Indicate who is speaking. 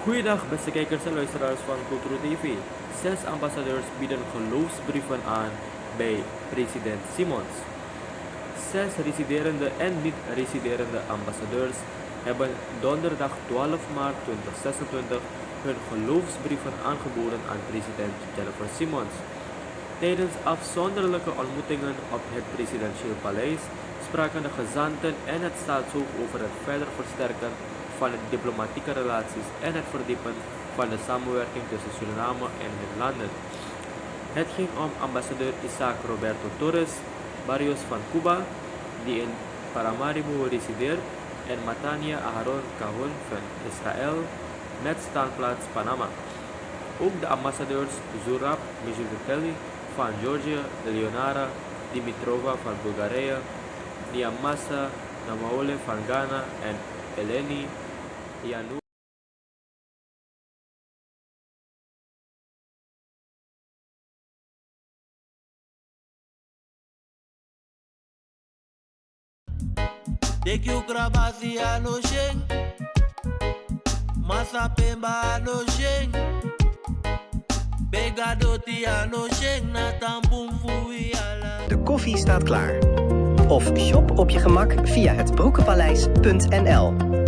Speaker 1: Goeiedag beste kijkers en luisteraars van Culturo TV. 6 ambassadeurs bieden geloofsbrieven aan bij president Simons. 6 residerende en niet-residerende ambassadeurs hebben donderdag 12 maart 2026 hun geloofsbrieven aangeboden aan president Jennifer Simons. Tijdens afzonderlijke ontmoetingen op het presidentieel paleis spraken de gezanten en het staatshoofd over het verder versterken van de diplomatieke relaties en het verdiepen van de samenwerking tussen Suriname en hun landen. Het ging om ambassadeur Isaac Roberto Torres, Barrios van Cuba, die in Paramaribo resideert, en Matania Aharon Kahun van Israël met staanplaats Panama. Ook de ambassadeurs Zurab Mijivitelli van Georgië, Leonara Dimitrova van Bulgarije, Niamasa Namaole van Ghana en Eleni Yanou
Speaker 2: Dek you grabasi ano sheng Masa pemba ano sheng Begadoti ano sheng Na tampum fui ala.
Speaker 3: De koffie staat klaar. Of shop op je gemak via het broekenpaleis.nl.